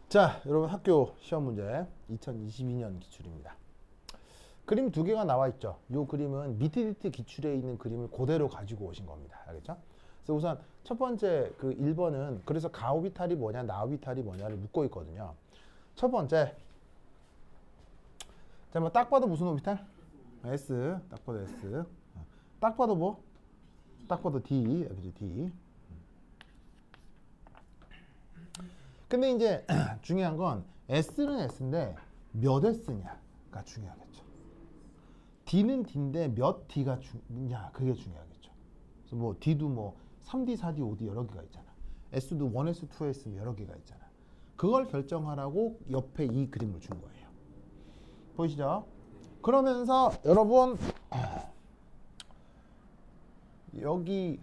자, 여러분 학교 시험 문제 2022년 기출입니다. 그림 두 개가 나와 있죠. 이 그림은 미트리트 기출에 있는 그림을 그대로 가지고 오신 겁니다. 알겠죠? 그래서 우선 첫 번째 그 1번은 그래서 가오비탈이 뭐냐, 나오비탈이 뭐냐를 묻고 있거든요. 첫 번째, 자, 뭐 딱 봐도 무슨 오비탈? S, 딱 봐도 S. 딱 봐도 뭐? 딱 봐도 D, 여기죠, D. 근데 이제 중요한 건 S는 S인데 몇 S냐가 중요하겠죠. D는 D인데 몇 D가 중요냐, 그게 중요하겠죠. 그래서 뭐 D도 뭐 3D, 4D, 5D 여러 개가 있잖아. S도 1S, 2S 여러 개가 있잖아. 그걸 결정하라고 옆에 이 그림을 준 거예요. 보이시죠? 그러면서 여러분 여기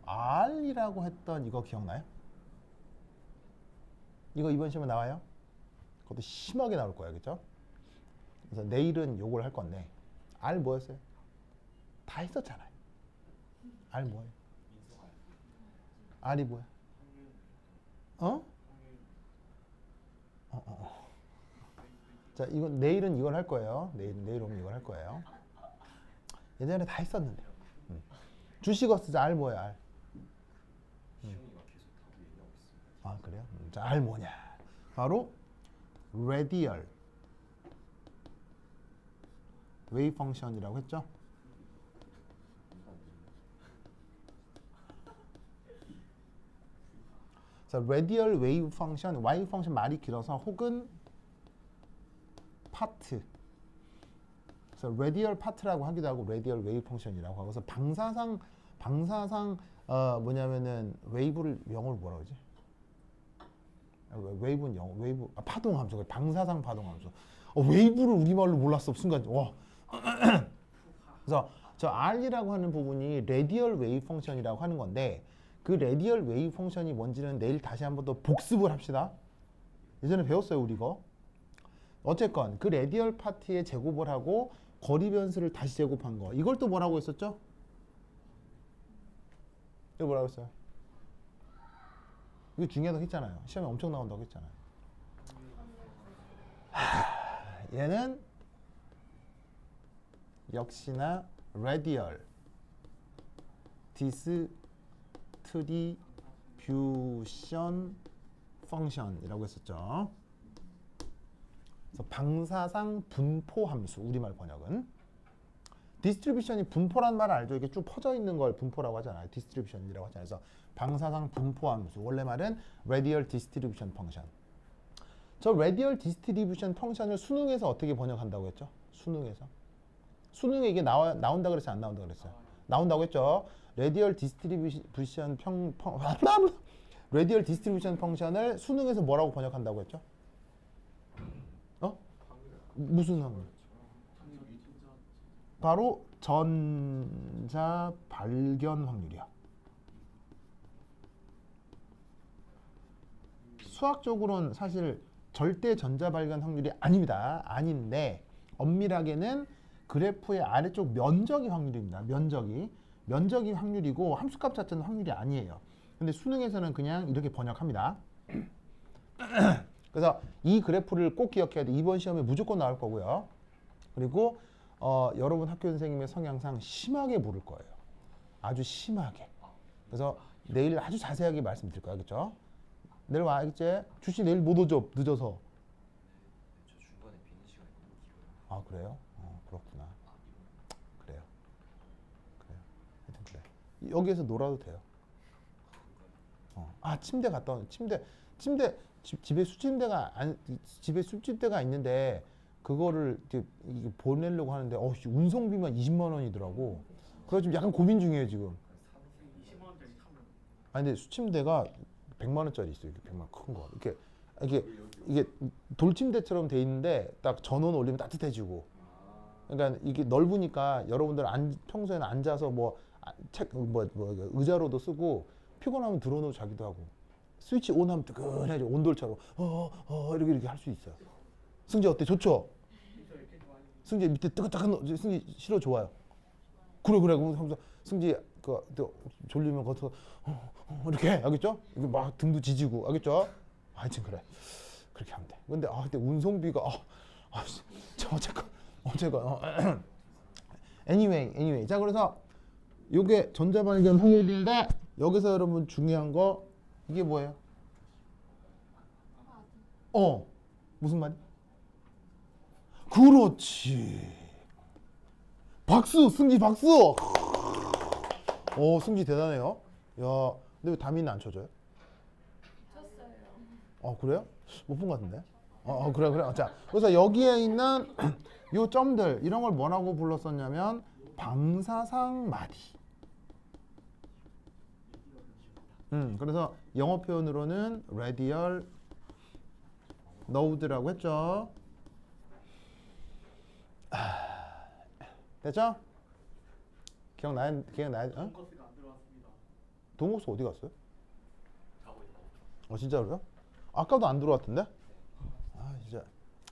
R이라고 했던 이거 기억나요? 이거 이번 시험에 나와요? 그것도 심하게 나올 거예요. 그죠? 그래서 내일은 요걸 할 건데 R 뭐였어요? 다 했었잖아요. R 뭐예요? R이 뭐야? 자, 이건 내일은 이걸 할 거예요. 내일 오면 이걸 할 거예요. 예전에 다 했었는데요. 주식어스 R 뭐예요? R. 아, 그래요? 자, R 뭐냐? 바로 radial wave function이라고 했죠? 자, radial wave function, wave function 말이 길어서 혹은 파트. 그래서 radial part라고 하기도 하고 radial wave function이라고 하고, 그래서 방사상 뭐냐면은 웨이브를 영어로 뭐라 그러지? 웨이브는 영어, 웨이브, 파동함수, 방사상 파동함수. 웨이브를 우리말로 몰랐어, 순간. 와. 그래서 저 R이라고 하는 부분이 radial wave function이라고 하는 건데, 그 radial wave function이 뭔지는 내일 다시 한번 더 복습을 합시다. 예전에 배웠어요, 우리 이거. 어쨌건 그 radial 파트의 제곱을 하고 거리 변수를 다시 제곱한 거. 이걸 또 뭐라고 했었죠? 이거 뭐라고 했어요? 이거 중요하다고 했잖아요. 시험에 엄청 나온다고 했잖아요. 얘는 역시나 radial distribution function이라고 했었죠. 그래서 방사상 분포 함수, 우리말 번역은. 디스트리뷰션이 분포란 말 알죠? 이게 쭉 퍼져 있는 걸 분포라고 하잖아요. 디스트리뷰션이라고 하잖아요. 그래서 방사상 분포 함수, 원래 말은 radial distribution function. 저 radial distribution function을 수능에서 어떻게 번역한다고 했죠? 수능에 이게 나온다 그랬어요? 안 나온다 그랬어요? 나온다고 했죠? radial distribution radial distribution function을 수능에서 뭐라고 번역한다고 했죠? 무슨 확률? 바로 전자 발견 확률이야. 수학적으로는 사실 절대 전자 발견 확률이 아닙니다. 아닌데 엄밀하게는 그래프의 아래쪽 면적이 확률입니다. 면적이 확률이고 함수값 자체는 확률이 아니에요. 근데 수능에서는 그냥 이렇게 번역합니다. 그래서 이 그래프를 꼭 기억해야 돼. 이번 시험에 무조건 나올 거고요. 그리고 여러분 학교 선생님의 성향상 심하게 물을 거예요. 아주 심하게. 그래서 내일 아주 자세하게 말씀드릴 거예요. 알겠죠? 내일 와, 알겠지? 주시 내일 못 오죠? 늦어서. 저 중간에 비는 시간이 너무 길어요. 아, 그래요? 그렇구나. 그래요. 하여튼 그래. 여기에서 놀아도 돼요. 침대 갔다 오는 침대 집에 숲침대가 있는데 그거를 이제 보내려고 하는데 운송비만 20만 원이더라고. 그래서 지금 약간 고민 중이에요 지금. 20만 원짜리 사면. 아니 근데 숲침대가 100만 원짜리 있어요. 이렇게 100만 큰 거. 이게 돌침대처럼 돼 있는데 딱 전원 올리면 따뜻해지고. 그러니까 이게 넓으니까 여러분들 평소에는 앉아서 의자로도 쓰고 피곤하면 들어놓고 자기도 하고. 스위치 온 하면 뜨끈해져. 온돌처럼 이렇게 할 수 있어요. 승재 어때? 좋죠? 승지 밑에 뜨끈뜨끈 승지 싫어 좋아요. 그래 그러면서 승지 또 졸리면 거기서 이렇게 알겠죠? 이거 막 등도 지지고 알겠죠? 하여튼 그래 그렇게 하면 돼. 근데 운송비가 어쨌건 anyway 자 그래서 요게 전자발견 확률인데 여기서 여러분 중요한 거 이게 뭐예요? 무슨 말이? 그렇지. 박수 승지 박수. 승지 대단해요. 야, 근데 왜 다미는 안 쳐줘요? 쳤어요. 그래요? 못 본 것 같은데. 그래. 자, 그래서 여기에 있는 요 점들 이런 걸 뭐라고 불렀었냐면 방사상 마디. 그래서 영어 표현으로는 radial node라고 했죠. 됐죠? 기억나야 어? 돈가스가 안 들어왔습니다. 동국수 어디 갔어요? 가고 있다. 진짜로요? 아까도 안 들어왔던데? 진짜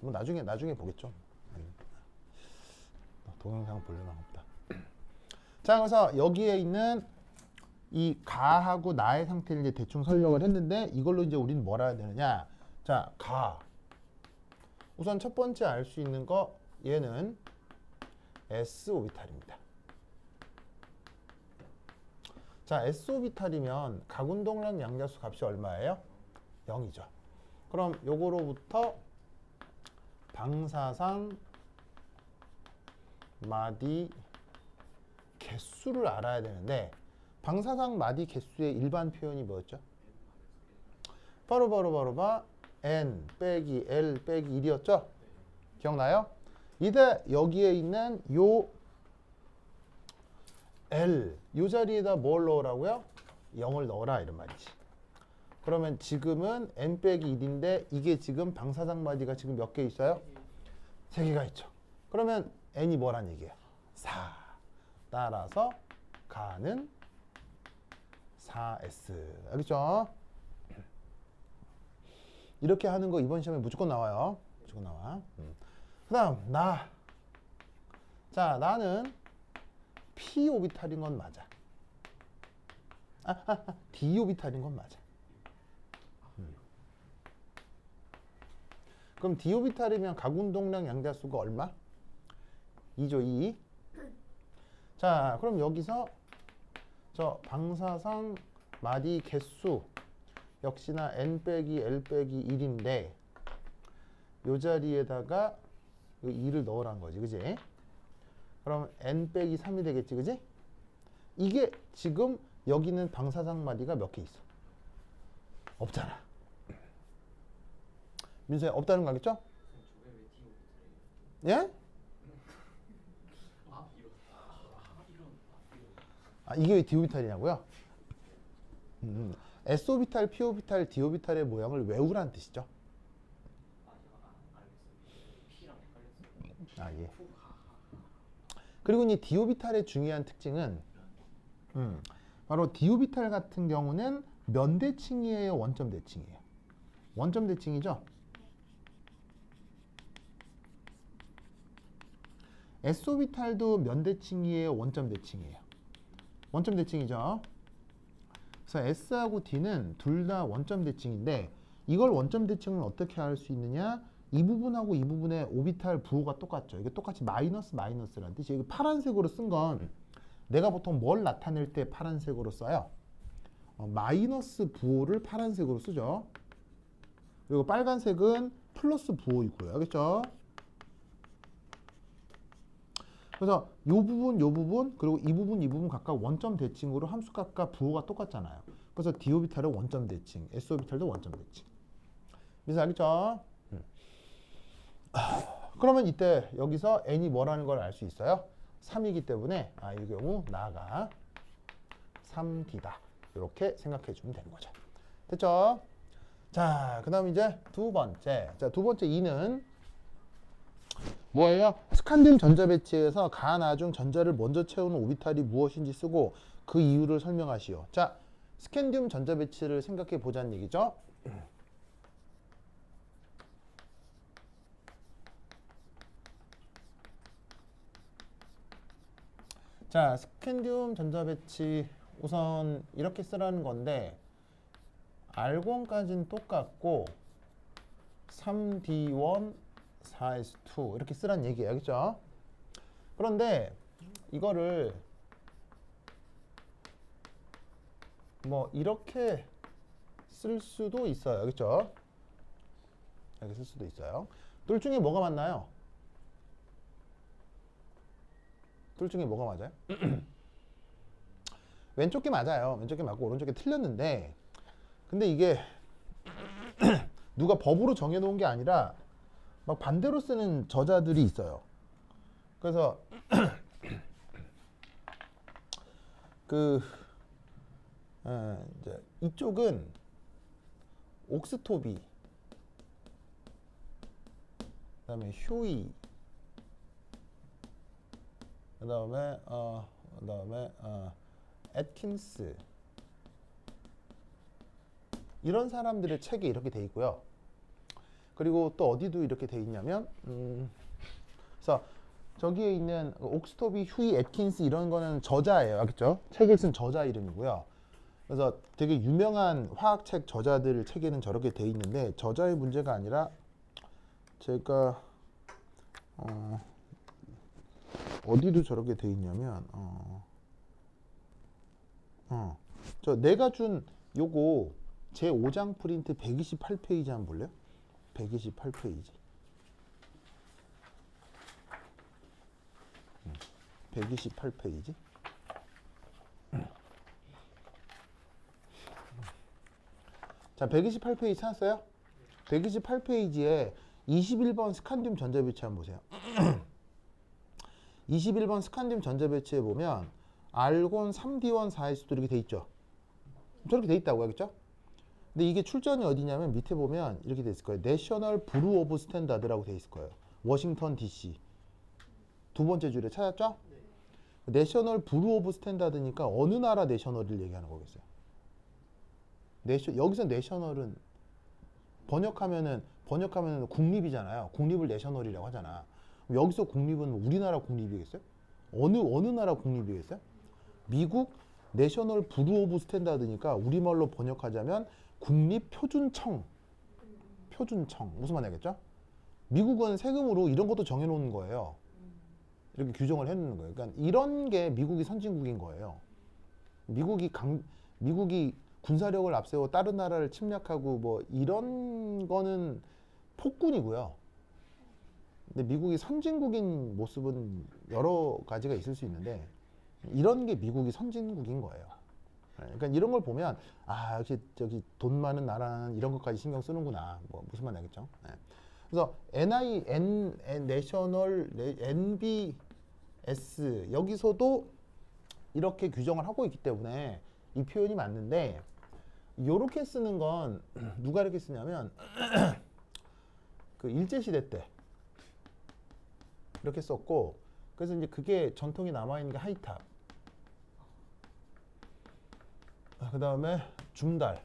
뭐 나중에 보겠죠. 동영상 볼 일은 없다. 자, 그래서 여기에 있는 이 가하고 나의 상태를 이제 대충 설명을 했는데 이걸로 이제 우리는 뭘 알아야 되느냐? 자, 가. 우선 첫 번째 알 수 있는 거 얘는 s 오비탈입니다. 자, s 오비탈이면 각운동량 양자수 값이 얼마예요? 0이죠. 그럼 요거로부터 방사상 마디 개수를 알아야 되는데 방사상 마디 개수의 일반 표현이 뭐였죠? 바로 n 빼기 l 빼기 1이었죠? 기억나요? 이제 여기에 있는 요 L 요 자리에다 뭘 넣으라고요? 0을 넣어라 이런 말이지. 그러면 지금은 n 빼기 1인데 이게 지금 방사상 마디가 지금 몇 개 있어요? 3개가 있죠. 그러면 n이 뭐란 얘기예요? 4. 따라서 가는 4s. 알겠죠? 이렇게 하는 거 이번 시험에 무조건 나와요. 무조건 나와. 그 다음 나. 자, 나는 p 오비탈인 건 맞아. d 오비탈인 건 맞아. 그럼 d 오비탈이면 각운동량 양자수가 얼마? 2죠, 2. 자, 그럼 여기서 저 방사상 마디 개수 역시나 n 빼기 l 빼기 1인데 요 자리에다가 2를 넣으란 거지, 그지? 그럼 n 빼기 3이 되겠지, 그지? 이게 지금 여기는 방사상 마디가 몇 개 있어? 없잖아. 민수야, 없다는 거 알겠죠? 저게 왜 예? 이런. 이게 왜 디오비탈이냐고요? S오비탈, P오비탈, D오비탈의 모양을 외우란 뜻이죠. 알겠어요. P랑 헷갈렸어요. 예. 그리고 이 D오비탈의 중요한 특징은 바로 D오비탈 같은 경우는 면대칭이에요, 원점대칭이에요? 원점대칭이죠. S오비탈도 면대칭이에요, 원점대칭이에요? 원점대칭이죠. 그래서 S하고 D는 둘 다 원점대칭인데 이걸 원점대칭을 어떻게 할 수 있느냐? 이 부분하고 이 부분의 오비탈 부호가 똑같죠. 이게 똑같이 마이너스라는 뜻이. 이게 파란색으로 쓴 건 내가 보통 뭘 나타낼 때 파란색으로 써요? 마이너스 부호를 파란색으로 쓰죠. 그리고 빨간색은 플러스 부호이고요. 알겠죠? 그래서 요 부분, 그리고 이 부분 각각 원점 대칭으로 함수 값과 부호가 똑같잖아요. 그래서 D오비탈은 원점 대칭, S오비탈도 원점 대칭. 미사 알겠죠? 그러면 이때 여기서 n이 뭐라는 걸 알 수 있어요? 3이기 때문에 이 경우 나가 3D다. 이렇게 생각해 주면 되는 거죠. 됐죠? 자, 그 다음 이제 두 번째. 자, 두 번째 2는 뭐예요? 스칸듐 전자 배치에서 가나중 전자를 먼저 채우는 오비탈이 무엇인지 쓰고 그 이유를 설명하시오. 자, 스칸듐 전자 배치를 생각해 보자는 얘기죠. 자, 스캔듐 전자배치 우선 이렇게 쓰라는 건데 R1까지는 똑같고 3D1, 4S2 이렇게 쓰라는 얘기예요. 알겠죠? 그런데 이거를 뭐 이렇게 쓸 수도 있어요. 알겠죠? 이렇게 쓸 수도 있어요. 둘 중에 뭐가 맞나요? 둘 중에 뭐가 맞아요? 왼쪽 게 맞아요. 왼쪽 게 맞고 오른쪽 게 틀렸는데 근데 이게 누가 법으로 정해놓은 게 아니라 막 반대로 쓰는 저자들이 있어요. 그래서 이제 이쪽은 옥스토비, 그다음에 휴이, 그다음에 애킨스 이런 사람들의 책이 이렇게 돼 있고요. 그리고 또 어디도 이렇게 돼 있냐면 그래서 저기에 있는 옥스토비, 휴이, 애킨스 이런 거는 저자예요. 알겠죠? 책을 쓴 저자 이름이고요. 그래서 되게 유명한 화학책 저자들 책에는 저렇게 돼 있는데 저자의 문제가 아니라 제가 어디도 저렇게 돼 있냐면 저 내가 준 요거 제 5장 프린트 128페이지 한번 볼래요? 128페이지 128페이지 자 128페이지 찾았어요? 128페이지에 21번 스칸듐 전자배치 한번 보세요. 21번 스칸듐 전자배치에 보면 알곤 3D1 4S2 이렇게 돼 있죠. 저렇게 돼 있다고 하겠죠? 근데 이게 출전이 어디냐면 밑에 보면 이렇게 돼 있을 거예요. 내셔널 부루 오브 스탠다드라고 돼 있을 거예요. 워싱턴 DC. 두 번째 줄에 찾았죠? 네. 내셔널 부루 오브 스탠다드니까 어느 나라 내셔널을 얘기하는 거겠어요. 여기서 내셔널은 번역하면은 국립이잖아요. 국립을 내셔널이라고 하잖아. 여기서 국립은 우리나라 국립이겠어요? 어느 나라 국립이겠어요? 미국 내셔널 부루 오브 스탠다드니까 우리말로 번역하자면 국립표준청. 무슨 말이겠죠? 미국은 세금으로 이런 것도 정해놓는 거예요. 이렇게 규정을 해놓는 거예요. 그러니까 이런 게 미국이 선진국인 거예요. 미국이 군사력을 앞세워 다른 나라를 침략하고 뭐 이런 거는 폭군이고요. 근데 미국이 선진국인 모습은 여러 가지가 있을 수 있는데 이런 게 미국이 선진국인 거예요. 그러니까 이런 걸 보면 아 역시 저기 돈 많은 나라는 이런 것까지 신경 쓰는구나. 뭐 무슨 말 알겠죠? 네. 그래서 내셔널 NBS 여기서도 이렇게 규정을 하고 있기 때문에 이 표현이 맞는데 요렇게 쓰는 건 누가 이렇게 쓰냐면 그 일제시대 때 이렇게 썼고 그래서 이제 그게 전통이 남아있는 게 하이탑 그 다음에 줌달은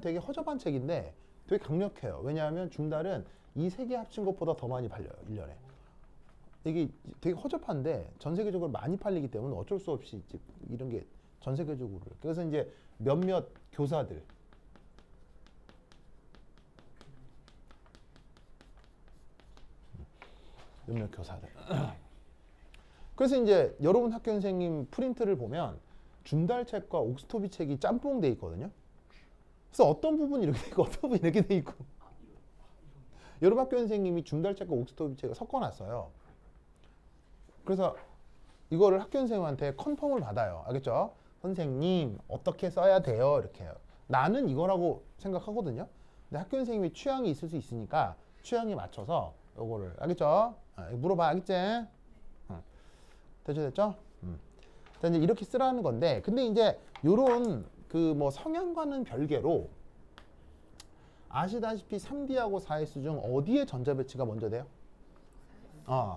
되게 허접한 책인데 되게 강력해요. 왜냐하면 줌달은 이 세 개 합친 것보다 더 많이 팔려요. 1년에. 이게 되게 허접한데 전 세계적으로 많이 팔리기 때문에 어쩔 수 없이 이런 게 전 세계적으로. 그래서 이제 몇몇 교사들 그래서 이제 여러분 학교 선생님 프린트를 보면 줌달 책과 옥스토비 책이 짬뽕 돼 있거든요. 그래서 어떤 부분이 이렇게 돼 있고 어떤 부분이 이렇게 돼 있고 여러분 학교 선생님이 줌달 책과 옥스토비 책을 섞어놨어요. 그래서 이거를 학교 선생님한테 컨펌을 받아요. 알겠죠? 선생님 어떻게 써야 돼요? 이렇게 해요. 나는 이거라고 생각하거든요. 근데 학교 선생님이 취향이 있을 수 있으니까 취향에 맞춰서 요거를 알겠죠? 물어봐. 알겠지? 됐죠? 자, 이제 이렇게 쓰라는 건데 근데 이제 요런 그 뭐 성향과는 별개로 아시다시피 3D하고 4S 중 어디에 전자배치가 먼저 돼요?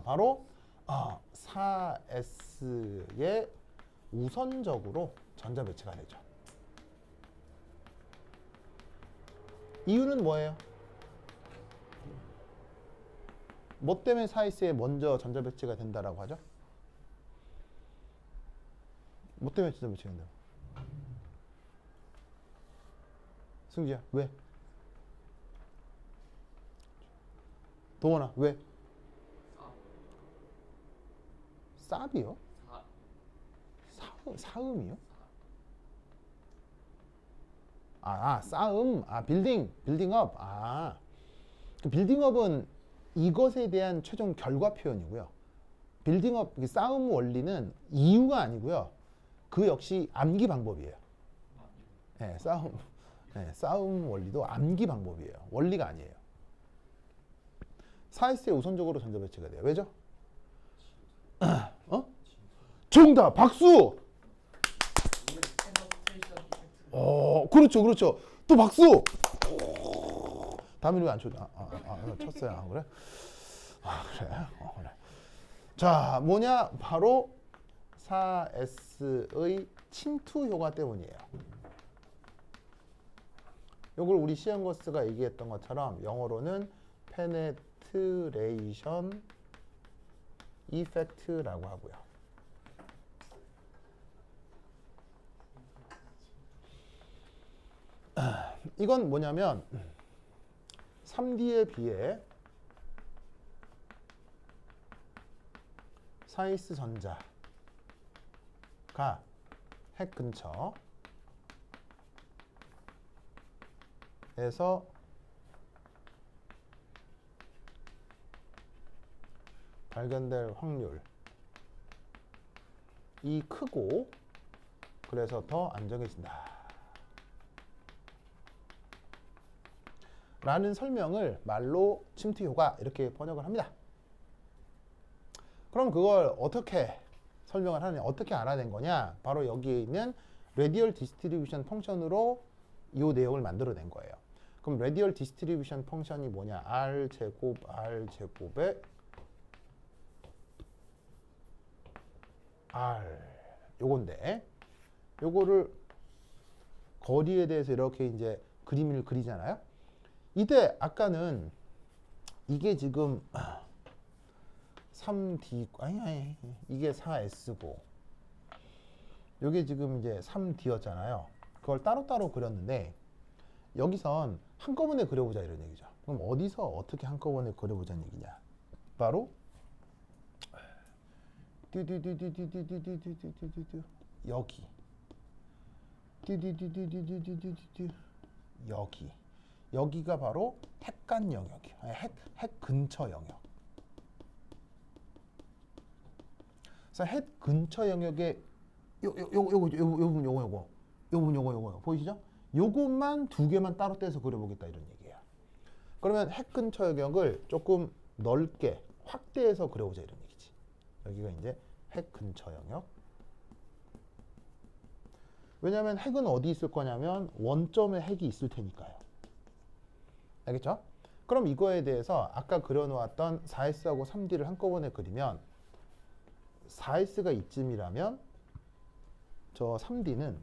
바로 4S에 우선적으로 전자배치가 되죠. 이유는 뭐예요? 뭐 때문에 4S에 먼저 전자 배치가 된다라고 하죠? 뭐 때문에 전자 배치가 된다? 승지야, 왜? 도원아, 왜? 쌉이요? 사음이요? 싸움. 빌딩업. 그 빌딩업은 이것에 대한 최종 결과 표현이고요. 빌딩업, 싸움 원리는 이유가 아니고요. 그 역시 암기 방법이에요. 네, 싸움 원리도 암기 방법이에요. 원리가 아니에요. 4S에 우선적으로 전자 배치가 돼요. 왜죠? 정답! 박수! 그렇죠. 또 박수! 다음에 왜 안 쳐? 쳤어요. 그래? 그래? 그래. 자, 뭐냐? 바로 4S의 침투 효과 때문이에요. 이걸 우리 시험거스가 얘기했던 것처럼 영어로는 penetration effect라고 하고요. 이건 뭐냐면 3D에 비해 4S 전자가 핵 근처에서 발견될 확률이 크고 그래서 더 안정해진다 라는 설명을 말로 침투 효과 이렇게 번역을 합니다. 그럼 그걸 어떻게 설명을 하느냐, 어떻게 알아낸 거냐? 바로 여기에 있는 레디얼 디스트리뷰션 펑션으로 이 내용을 만들어낸 거예요. 그럼 레디얼 디스트리뷰션 펑션이 뭐냐? R제곱에 R 요건데 요거를 거리에 대해서 이렇게 이제 그림을 그리잖아요. 이때 아까는 이게 지금 3D 아니 이게 4S고 이게 지금 이제 3D였잖아요. 그걸 따로따로 그렸는데 여기선 한꺼번에 그려보자 이런 얘기죠. 그럼 어디서 어떻게 한꺼번에 그려보자는 얘기냐? 바로 여기 여기가 바로 핵간 영역이에요. 핵 근처 영역. 그래서 핵 근처 영역에 요거 보이시죠? 요것만 두 개만 따로 떼서 그려보겠다 이런 얘기예요. 그러면 핵 근처 영역을 조금 넓게 확대해서 그려보자 이런 얘기지. 여기가 이제 핵 근처 영역. 왜냐하면 핵은 어디 있을 거냐면 원점에 핵이 있을 테니까요. 알겠죠? 그럼 이거에 대해서 아까 그려놓았던 4S하고 3D를 한꺼번에 그리면 4S가 이쯤이라면 저 3D는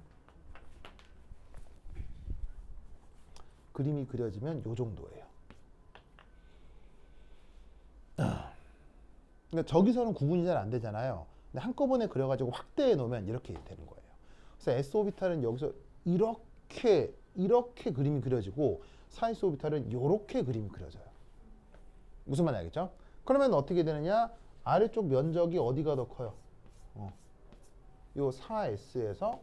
그림이 그려지면 요 정도예요. 그러니까 저기서는 구분이 잘 안 되잖아요. 근데 한꺼번에 그려가지고 확대해 놓으면 이렇게 되는 거예요. 그래서 S 오비탈은 여기서 이렇게 그림이 그려지고 4S 오비탈은 이렇게 그림이 그려져요. 무슨 말인지 알겠죠? 그러면 어떻게 되느냐? 아래쪽 면적이 어디가 더 커요? 요 4S에서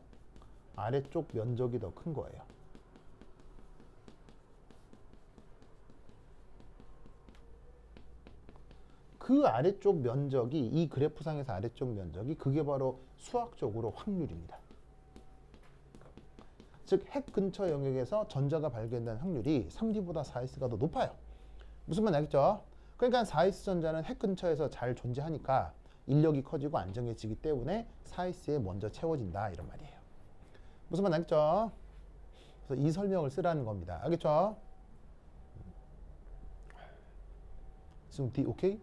아래쪽 면적이 더 큰 거예요. 그 아래쪽 면적이 이 그래프상에서 아래쪽 면적이 그게 바로 수학적으로 확률입니다. 즉 핵 근처 영역에서 전자가 발견된 확률이 3D보다 4S가 더 높아요. 무슨 말인지 알겠죠? 그러니까 4S 전자는 핵 근처에서 잘 존재하니까 인력이 커지고 안정해지기 때문에 4S에 먼저 채워진다 이런 말이에요. 무슨 말인지 알겠죠? 그래서 이 설명을 쓰라는 겁니다. 알겠죠? 지금 D 오케이?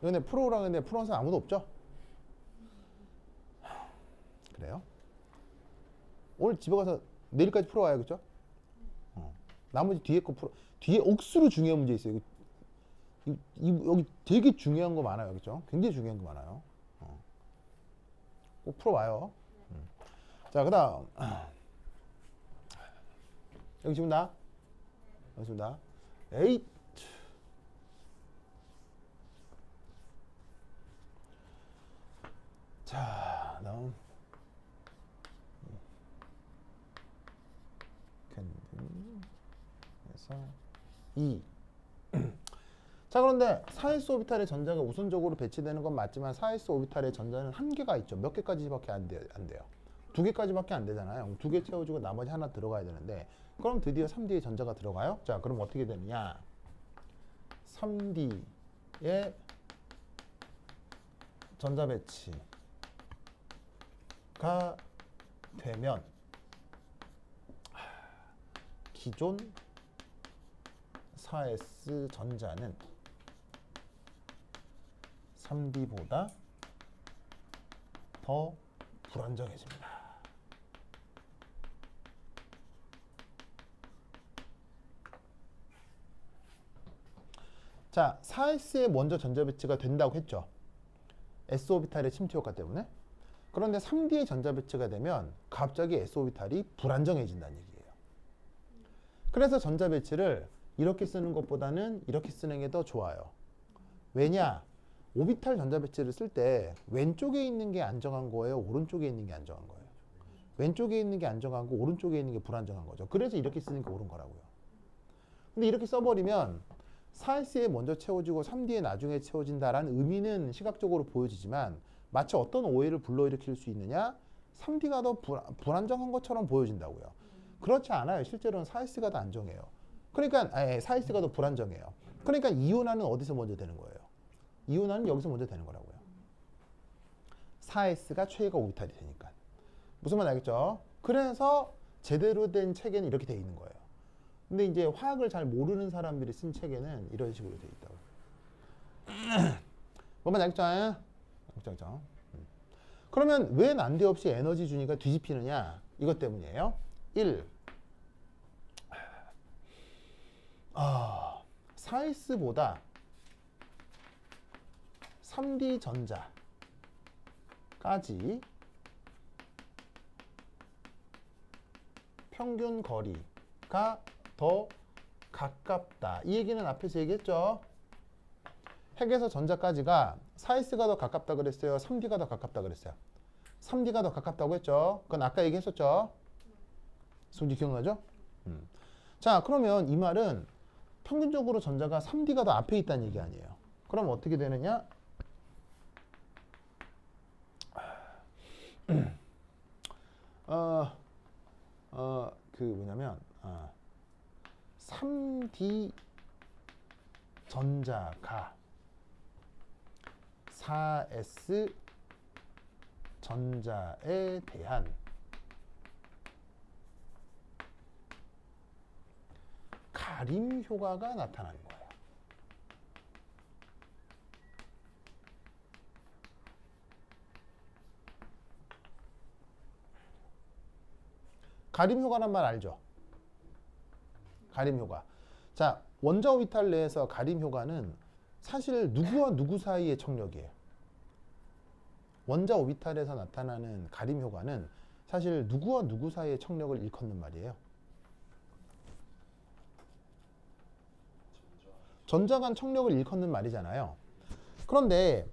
근데 프로랑 근데 프로 항상 아무도 없죠? 그래요? 오늘 집에 가서 내일까지 풀어와야겠죠? 나머지 뒤에 거 풀어. 뒤에 억수로 중요한 문제 있어요. 여기 되게 중요한 거 많아요, 그죠? 굉장히 중요한 거 많아요. 꼭 풀어와요. 자, 그다음 여기 지금 나 여기 지금 나 에잇. 자, 다음 그래서 2. 자, 그런데 4s 오비탈의 전자가 우선적으로 배치되는 건 맞지만 4s 오비탈의 전자는 한계가 있죠. 몇 개까지밖에 안 돼요. 2개까지밖에 안 되잖아요. 2개 채워주고 나머지 하나 들어가야 되는데 그럼 드디어 3D의 전자가 들어가요. 자, 그럼 어떻게 되느냐? 3D의 전자 배치가 되면 기존 4s 전자는 3D보다 더 불안정해집니다. 자, 4s에 먼저 전자 배치가 된다고 했죠. s오비탈의 침투 효과 때문에. 그런데 3D의 전자 배치가 되면 갑자기 s오비탈이 불안정해진다는 얘기예요. 그래서 전자 배치를 이렇게 쓰는 것보다는 이렇게 쓰는 게 더 좋아요. 왜냐? 오비탈 전자 배치를 쓸 때 왼쪽에 있는 게 안정한 거예요? 오른쪽에 있는 게 안정한 거예요? 왼쪽에 있는 게 안정한 거, 오른쪽에 있는 게 불안정한 거죠. 그래서 이렇게 쓰는 게 옳은 거라고요. 근데 이렇게 써버리면 4S에 먼저 채워지고 3D에 나중에 채워진다라는 의미는 시각적으로 보여지지만 마치 어떤 오해를 불러일으킬 수 있느냐? 3D가 더 불안정한 것처럼 보여진다고요. 그렇지 않아요. 실제로는 4S가 더 안정해요. 그러니까 4S가 더 불안정해요. 그러니까 이온화는 어디서 먼저 되는 거예요? 이온화는 여기서 먼저 되는 거라고요. 4S가 최애가 오비탈이 되니까. 무슨 말 알겠죠? 그래서 제대로 된 책에는 이렇게 돼 있는 거예요. 근데 이제 화학을 잘 모르는 사람들이 쓴 책에는 이런 식으로 돼 있다고. 뭔말 알겠죠? 알겠죠? 그러면 왜 난데없이 에너지 준위가 뒤집히느냐? 이것 때문이에요. 1. 4S보다 3D 전자까지 평균 거리가 더 가깝다. 이 얘기는 앞에서 얘기했죠. 핵에서 전자까지가 4S가 더 가깝다 그랬어요? 3D가 더 가깝다 그랬어요? 3D가 더 가깝다고 했죠. 그건 아까 얘기했었죠. 솔직히 기억나죠? 자, 그러면 이 말은 평균적으로 전자가 3D가 더 앞에 있다는 얘기 아니에요. 그럼 어떻게 되느냐? 그 뭐냐면 3D 전자가 4S 전자에 대한 가림 효과가 나타나는 거예요. 가림 효과란 말 알죠? 가림 효과. 자, 원자 오비탈 내에서 가림 효과는 사실 누구와 누구 사이의 청력이에요. 원자 오비탈에서 나타나는 가림 효과는 사실 누구와 누구 사이의 청력을 일컫는 말이에요. 전자 간 청력을 일컫는 말이잖아요. 그런데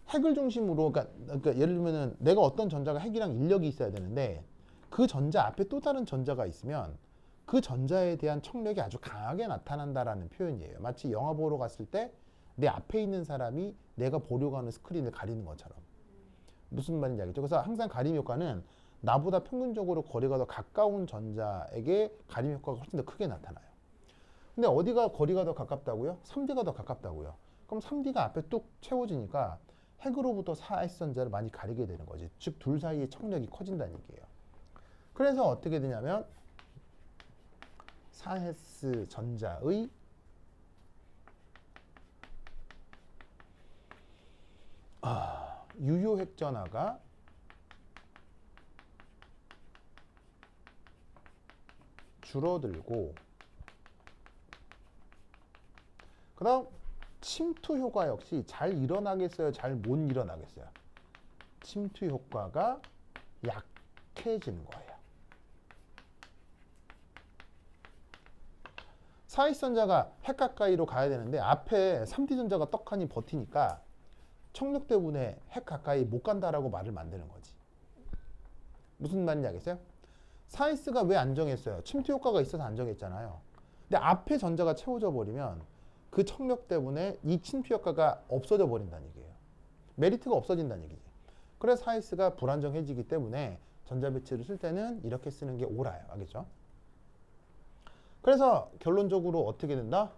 핵을 중심으로, 그러니까 예를 들면은 내가 어떤 전자가 핵이랑 인력이 있어야 되는데 그 전자 앞에 또 다른 전자가 있으면 그 전자에 대한 청력이 아주 강하게 나타난다라는 표현이에요. 마치 영화 보러 갔을 때 내 앞에 있는 사람이 내가 보려고 하는 스크린을 가리는 것처럼. 무슨 말인지 알겠죠? 그래서 항상 가림 효과는 나보다 평균적으로 거리가 더 가까운 전자에게 가림 효과가 훨씬 더 크게 나타나요. 근데 어디가 거리가 더 가깝다고요? 3D가 더 가깝다고요. 그럼 3D가 앞에 뚝 채워지니까 핵으로부터 4S 전자를 많이 가리게 되는 거지. 즉 둘 사이의 청력이 커진다는 얘기예요. 그래서 어떻게 되냐면 4S 전자의 유효 핵 전하가 줄어들고 그 다음 침투 효과 역시 잘 일어나겠어요? 잘 못 일어나겠어요? 침투 효과가 약해지는 거예요. 사이선자가 핵 가까이로 가야 되는데 앞에 3D전자가 떡하니 버티니까 청력 때문에 핵 가까이 못 간다라고 말을 만드는 거지. 무슨 말인지 알겠어요? 사이스가 왜 안 정했어요? 침투 효과가 있어서 안 정했잖아요. 근데 앞에 전자가 채워져 버리면 그 청력 때문에 이 침투 효과가 없어져 버린다는 얘기예요. 메리트가 없어진다는 얘기지. 그래서 사이스가 불안정해지기 때문에 전자 배치를 쓸 때는 이렇게 쓰는 게 옳아요. 알겠죠? 그래서 결론적으로 어떻게 된다?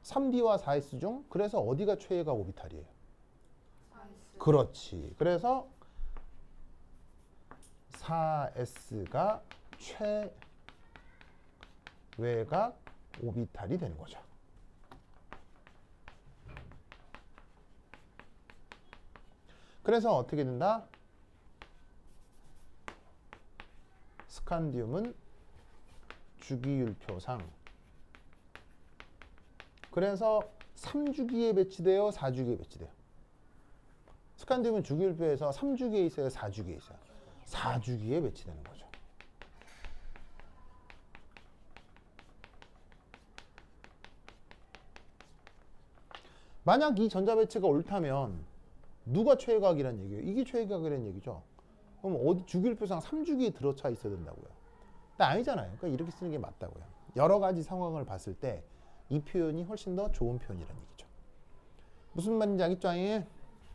3D와 4S 중 그래서 어디가 최애가 오비탈이에요? 4S. 그렇지. 그래서 4S가 최외각 오비탈이 되는 거죠. 그래서 어떻게 된다? 스칸디움은 주기율표상 그래서 3주기에 배치돼요? 4주기에 배치돼요? 스칸디움은 주기율표에서 3주기에 있어요? 4주기에 있어요? 4주기에 배치되는 거죠. 만약 이 전자 배치가 옳다면 누가 최애각이라는 얘기예요? 이게 최애각이라는 얘기죠. 그럼 어디 주기율표상 3주기에 들어차 있어야 된다고요? 근데 아니잖아요. 그러니까 이렇게 쓰는 게 맞다고요. 여러 가지 상황을 봤을 때 이 표현이 훨씬 더 좋은 표현이라는 얘기죠. 무슨 말인지 알겠죠? 아예?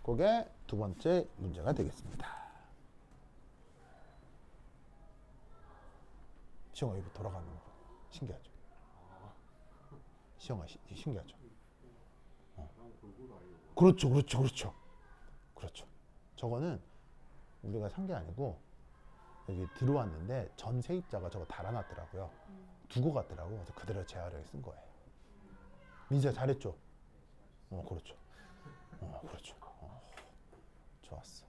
그게 두 번째 문제가 되겠습니다. 시영아 이거 돌아가는 거 신기하죠? 시영아 신기하죠? 그렇죠, 그렇죠, 그렇죠, 그렇죠. 저거는 우리가 산 게 아니고 여기 들어왔는데 전 세입자가 저거 달아놨더라고요. 두고 갔더라고. 그래서 그대로 재활용해 쓴 거예요. 민수야 잘했죠? 그렇죠. 그렇죠. 좋았어.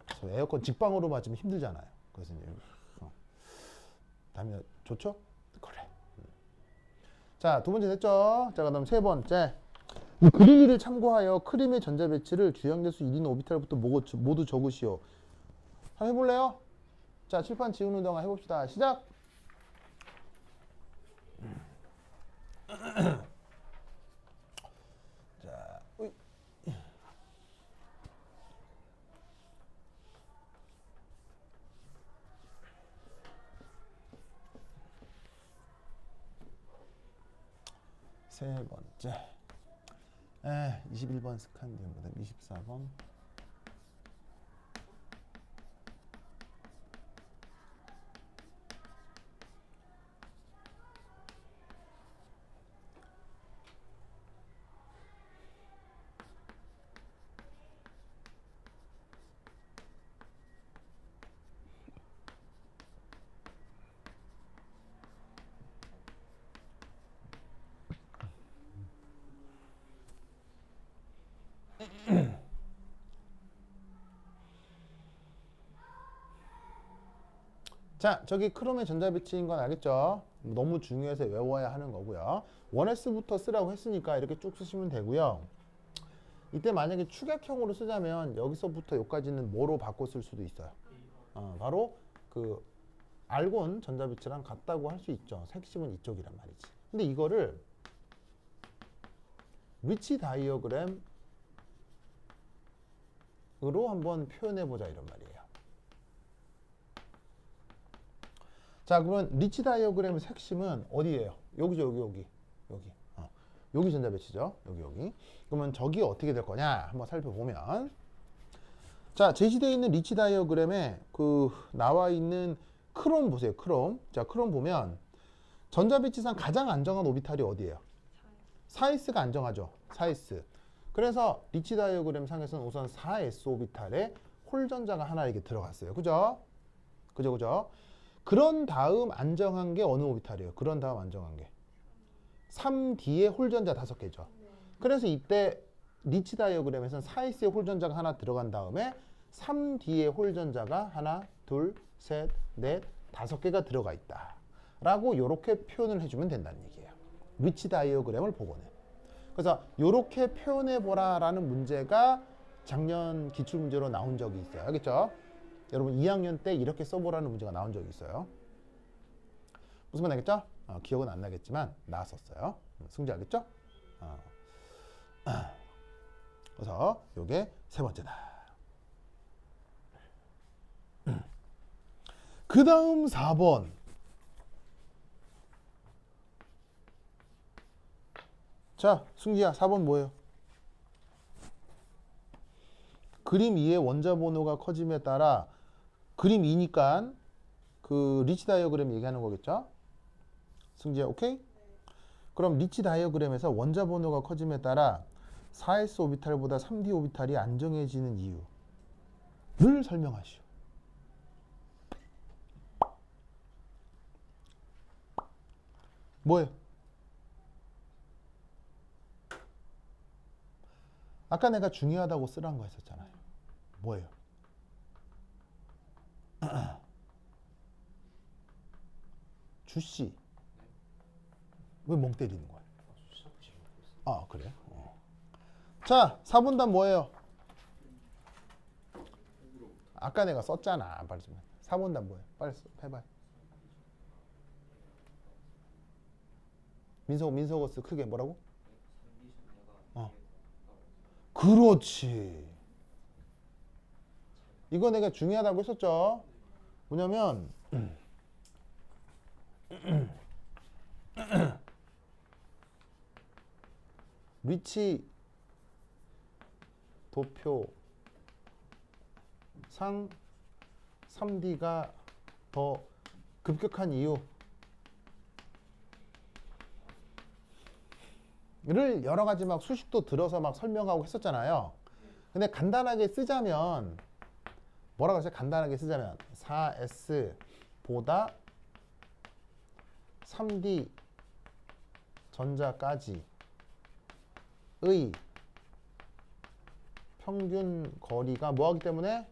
그래서 에어컨 직방으로 맞으면 힘들잖아요. 그래서 이제 다음에 좋죠? 그래. 자, 두 번째 됐죠? 자, 그다음 세 번째. 이 그림을 참고하여 크림의 전자 배치를 주양대수 1인 오비탈부터 모두 적으시오. 한번 해볼래요? 자, 칠판 지우는 동안 해봅시다. 시작! 자, 으이. 세 번째. 21번 스칸디움, 그다음 24번. 자, 저기 크롬의 전자 배치인 건 알겠죠? 너무 중요해서 외워야 하는 거고요. 1S부터 쓰라고 했으니까 이렇게 쭉 쓰시면 되고요. 이때 만약에 축약형으로 쓰자면 여기서부터 여기까지는 뭐로 바꿔 쓸 수도 있어요. 바로 그 알곤 전자 배치랑 같다고 할 수 있죠. 핵심은 이쪽이란 말이지. 근데 이거를 리치 다이어그램으로 한번 표현해 보자 이런 말이에요. 자, 그러면 리치 다이어그램의 핵심은 어디예요? 여기죠, 여기. 여기 전자 배치죠. 여기. 그러면 저기 어떻게 될 거냐? 한번 살펴보면. 자, 제시되어 있는 리치 다이어그램에 그 나와 있는 크롬 보세요. 크롬. 자, 크롬 보면 전자 배치상 가장 안정한 오비탈이 어디예요? 4S가 안정하죠. 4S. 그래서 리치 다이어그램 상에서는 우선 4S 오비탈에 홀 전자가 하나 이렇게 들어갔어요. 그죠? 그죠? 그런 다음 안정한 게 어느 오비탈이에요? 그런 다음 안정한 게 3D에 홀전자 5개죠. 그래서 이때 리치 다이어그램에서는 4S의 홀전자가 하나 들어간 다음에 3D의 홀전자가 하나, 둘, 셋, 넷, 5개가 들어가 있다 라고 이렇게 표현을 해주면 된다는 얘기예요. 리치 다이어그램을 보고는. 그래서 이렇게 표현해 보라 라는 문제가 작년 기출문제로 나온 적이 있어요. 알겠죠? 여러분 2학년 때 이렇게 써보라는 문제가 나온 적이 있어요. 무슨 말 알겠죠? 기억은 안 나겠지만 나왔었어요. 승재 알겠죠? 그래서 요게 세 번째다. 그 다음 4번. 자, 승지야 4번 뭐예요? 그림 2의 원자 번호가 커짐에 따라 그림 2니까 그 리치 다이어그램 얘기하는 거겠죠? 승지야 오케이? 그럼 리치 다이어그램에서 원자 번호가 커짐에 따라 4s 오비탈보다 3d 오비탈이 안정해지는 이유를 설명하시오. 뭐예요? 아까 내가 중요하다고 쓰라는 거 했었잖아요. 뭐예요? 주씨 왜 멍 때리는 거야? 아 그래? 자 4분단 뭐예요? 아까 내가 썼잖아. 빨리 좀 4분단 뭐예요? 빨리 해봐요. 민석어스 크게 뭐라고? 그렇지. 이거 내가 중요하다고 했었죠. 뭐냐면 리치 도표상 3D가 더 급격한 이유를 여러 가지 막 수식도 들어서 막 설명하고 했었잖아요. 근데 간단하게 쓰자면 뭐라고 했어요? 간단하게 쓰자면 4S보다 3D 전자까지의 평균 거리가 뭐하기 때문에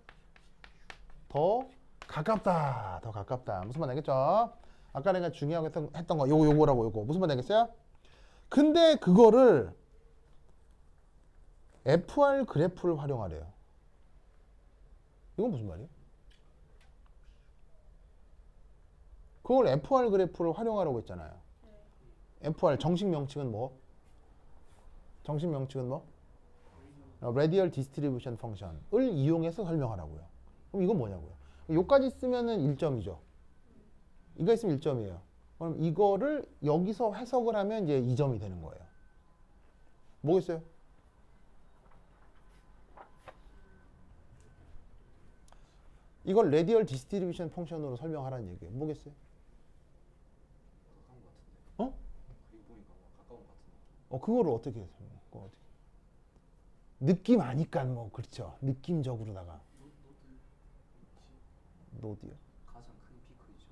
더 가깝다. 더 가깝다. 무슨 말 알겠죠? 아까 내가 중요하게 했던 거 요거라고 요거. 무슨 말 알겠어요? 근데 그거를 FR 그래프를 활용하래요. 이건 무슨 말이에요? 그걸 FR 그래프를 활용하라고 했잖아요. FR 정식 명칭은 뭐? 정식 명칭은 뭐? Radial Distribution Function을 이용해서 설명하라고요. 그럼 이건 뭐냐고요? 요까지 쓰면은 1점이죠. 이거 있으면 1점이에요. 그럼 이거를 여기서 해석을 하면 이제 2점이 되는 거예요. 뭐겠어요? 이걸 Radial Distribution Function으로 설명하라는 얘기예요. 뭐겠어요? 어? 그거를 어떻게 해요? 느낌 아니까 뭐 그렇죠. 느낌적으로다가 노드요. 가장 큰 피크이죠.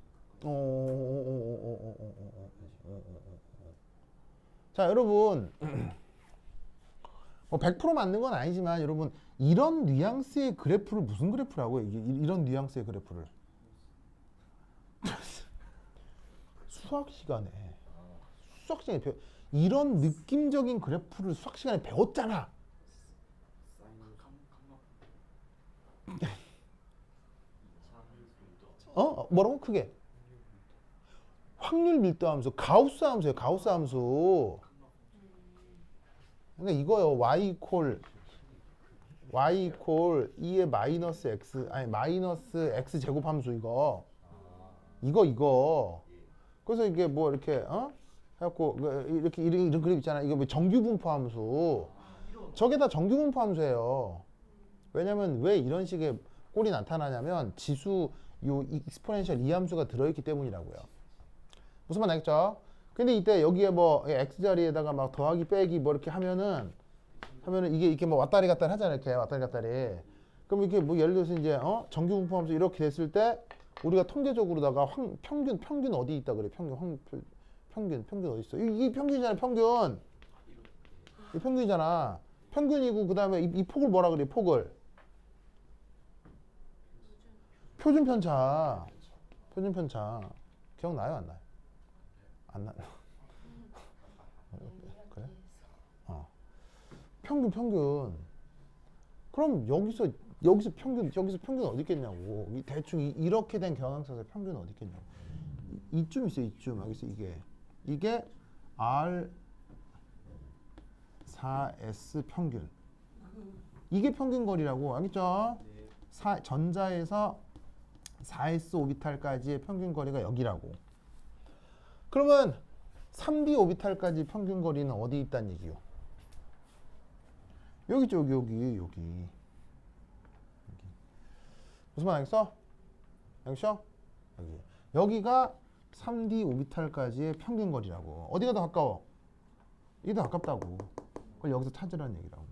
자 여러분 뭐 100% 맞는 건 아니지만 여러분 이런 뉘앙스의 그래프를 무슨 그래프라고요? 이런 뉘앙스의 그래프를 수학 시간에 이런 느낌적인 그래프를 수학 시간에 배웠잖아. 뭐라고? 크게. 확률 밀도함수, 가우스 함수예요. 가우스 함수. 그러니까 이거요. y 이퀄 2의 마이너스 x 아니 마이너스 x 제곱 함수 이거. 그래서 이게 뭐 이렇게 해갖고 이렇게 이런 그림 있잖아. 이거 뭐 정규분포 함수. 저게 다 정규분포 함수예요. 왜냐면 왜 이런 식의 꼴이 나타나냐면 지수 요 익스포넨셜 이 함수가 들어있기 때문이라고요. 무슨 말 알겠죠? 근데 이때 여기에 뭐 x 자리에다가 막 더하기 빼기 뭐 이렇게 하면은 이게 이렇게 뭐 왔다리 갔다리 하잖아요. 이렇게 왔다리 갔다리. 그럼 이렇게 뭐 예를 들어서 이제 정규 분포 함수 이렇게 됐을 때 우리가 통계적으로다가 평균 어디 있다 그래? 평균 어디 있어? 이게 평균이잖아. 평균. 이 평균이잖아. 평균이고 그다음에 이 폭을 뭐라 그래? 폭을 표준 편차. 표준편차 기억나요 안 나요? 안 나. 그래? 평균. 그럼 여기서 평균 어디 있겠냐고. 대충 이렇게 된 경향선에서 평균 어디 있겠냐고. 이쯤 있어요. 이쯤. 여기서 이게 R4S 평균. 이게 평균 거리라고. 알겠죠? 전자에서 4s 오비탈까지의 평균 거리가 여기라고. 그러면 3d 오비탈까지 평균 거리는 어디 있다는 얘기요? 여기죠. 여기. 무슨 말 알겠어? 알겠어? 여기가 3d 오비탈까지의 평균 거리라고. 어디가 더 가까워? 이게 더 가깝다고. 그걸 여기서 찾으라는 얘기라고.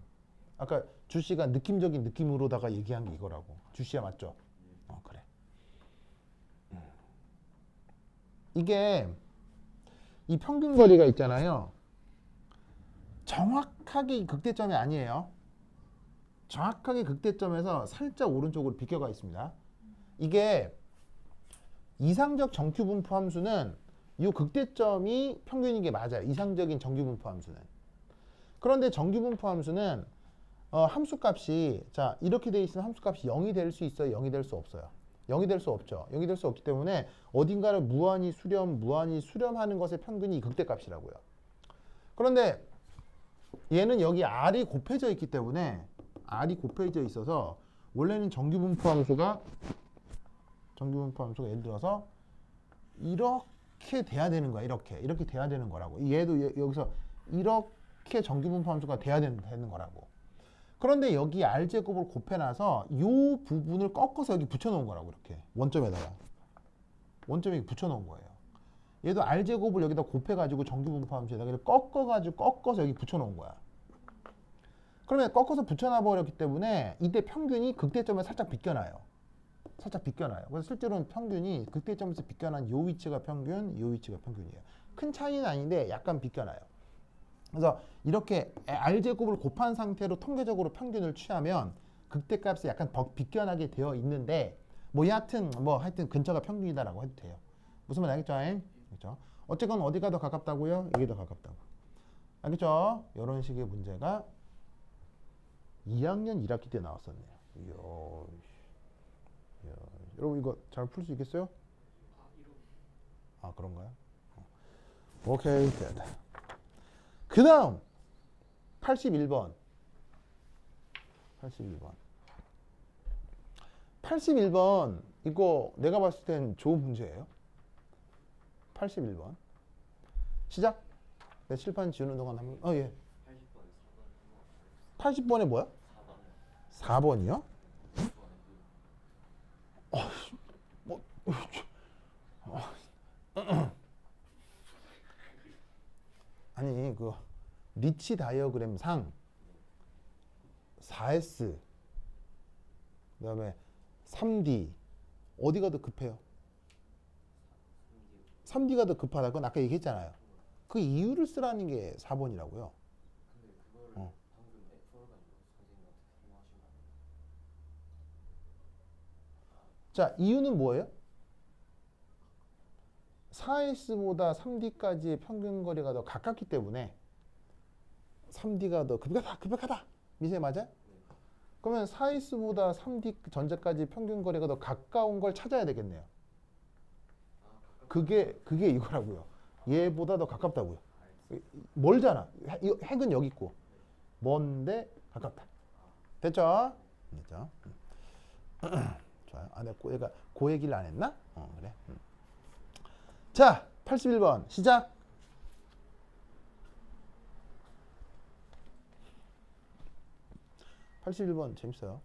아까 주씨가 느낌적인 느낌으로다가 얘기한 게 이거라고. 주씨야 맞죠? 그래. 이게 이 평균 거리가 있잖아요. 정확하게 극대점이 아니에요. 정확하게 극대점에서 살짝 오른쪽으로 비껴가 있습니다. 이게 이상적 정규분포 함수는 이 극대점이 평균인 게 맞아요. 이상적인 정규분포 함수는. 그런데 정규분포 함수는 함수값이 자 이렇게 돼 있으면 함수값이 0이 될 수 있어요? 0이 될 수 없어요? 0이 될 수 없죠. 0이 될 수 없기 때문에 어딘가를 무한히 수렴하는 것의 평균이 극대값이라고요. 그런데 얘는 여기 R이 곱해져 있기 때문에 R이 곱해져 있어서 원래는 정규분포 함수가 예를 들어서 이렇게 돼야 되는 거야. 이렇게 돼야 되는 거라고. 얘도 여기서 이렇게 정규분포 함수가 돼야 되는 거라고. 그런데 여기 R제곱을 곱해놔서 이 부분을 꺾어서 여기 붙여놓은 거라고. 이렇게 원점에다가 원점에 붙여놓은 거예요. 얘도 R제곱을 여기다 곱해가지고 정규분포 함수에다가 꺾어서 여기 붙여놓은 거야. 그러면 꺾어서 붙여놔버렸기 때문에 이때 평균이 극대점에 살짝 비껴나요. 그래서 실제로는 평균이 극대점에서 비껴난 요 위치가 평균, 요 위치가 평균이에요. 큰 차이는 아닌데 약간 비껴나요. 그래서 이렇게 R제곱을 곱한 상태로 통계적으로 평균을 취하면 극대값이 약간 비껴나게 되어 있는데 하여튼 근처가 평균이다라고 해도 돼요. 무슨 말 알겠죠? 그렇죠? 어쨌건 어디가 더 가깝다고요? 이게 더 가깝다고. 알겠죠? 이런 식의 문제가 2학년 1학기 때 나왔었네요. 이야. 여러분 이거 잘 풀 수 있겠어요? 아 그런가요? 오케이 됐다. 그 다음 81번 81번 이거 내가 봤을 땐 좋은 문제예요. 81번 시작. 내 칠판 지우는 동안 한번 예. 80번에 뭐야? 4번이요? 아니 그 리치 다이어그램상 4S 그 다음에 3D 어디가 더 급해요? 3D가 더 급하다. 그건 아까 얘기했잖아요. 그 이유를 쓰라는 게 4번이라고요. 자, 이유는 뭐예요? 4S보다 3D까지의 평균 거리가 더 가깝기 때문에 3D가 더 급격하다. 미세 맞아요? 그러면 4S보다 3D 전자까지 평균 거리가 더 가까운 걸 찾아야 되겠네요. 그게 이거라고요. 얘보다 더 가깝다고요. 멀잖아. 핵은 여기 있고 먼데 가깝다. 됐죠? 좋아요. 내가 얘가 그 얘기를 안 했나? 그래. 자, 81번 시작. 81번 재밌어요.